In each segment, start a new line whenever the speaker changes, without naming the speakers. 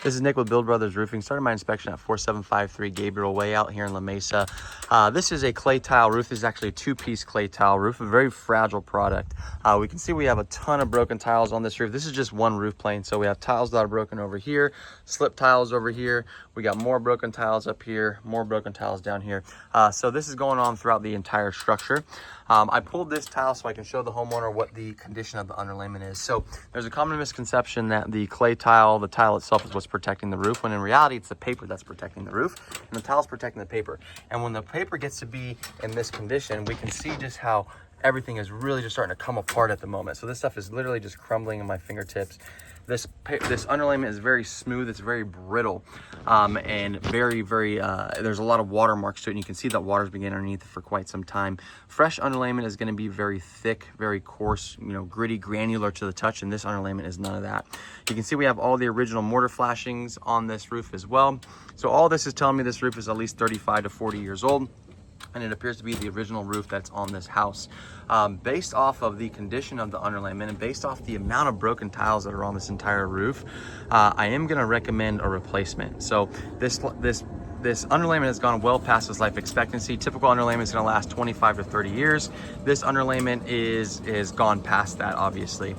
This is Nick with Build Brothers Roofing. Started my inspection at 4753 Gabriel Way out here in La Mesa. This is a clay tile roof. This is actually a two-piece clay tile roof, a very fragile product. We can see we have a ton of broken tiles on this roof. This is just one roof plane, so we have tiles that are broken over here, slip tiles over here. We got more broken tiles up here, more broken tiles down here. So this is going on throughout the entire structure. I pulled this tile so I can show the homeowner what the condition of the underlayment is. So there's a common misconception that the clay tile, the tile itself, is what's protecting the roof, when in reality it's the paper that's protecting the roof, and the tile's protecting the paper. And when the paper gets to be in this condition, we can see just how everything is really just starting to come apart at the moment. So this stuff is literally just crumbling in my fingertips. This underlayment is very smooth, it's very brittle, and very, there's a lot of watermarks to it, and you can see that water's been getting underneath it for quite some time. Fresh underlayment is going to be very thick, very coarse, gritty, granular to the touch, and this underlayment is none of that. You can see we have all the original mortar flashings on this roof as well. So all this is telling me this roof is at least 35 to 40 years old. And it appears to be the original roof that's on this house. Based off of the condition of the underlayment and based off the amount of broken tiles that are on this entire roof, I am going to recommend a replacement. So this underlayment has gone well past its life expectancy. Typical underlayment is going to last 25 to 30 years. This underlayment is gone past that, obviously.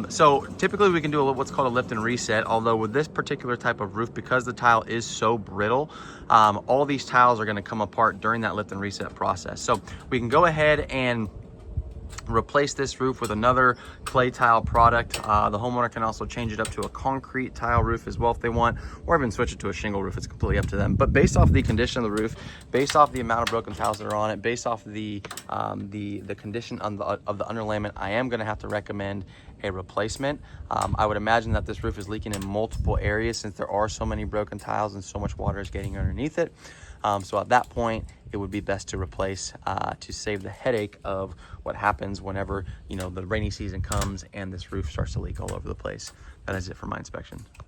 So typically we can do what's called a lift and reset, although with this particular type of roof, because the tile is so brittle, all these tiles are going to come apart during that lift and reset process. So we can go ahead and replace this roof with another clay tile product. The homeowner can also change it up to a concrete tile roof as well if they want, or even switch it to a shingle roof. It's completely up to them. But based off the condition of the roof, based off the amount of broken tiles that are on it, based off the condition of the underlayment, I am going to have to recommend a replacement. I would imagine that this roof is leaking in multiple areas since there are so many broken tiles and so much water is getting underneath it. So at that point, it would be best to replace to save the headache of what happens whenever the rainy season comes and this roof starts to leak all over the place. That is it for my inspection.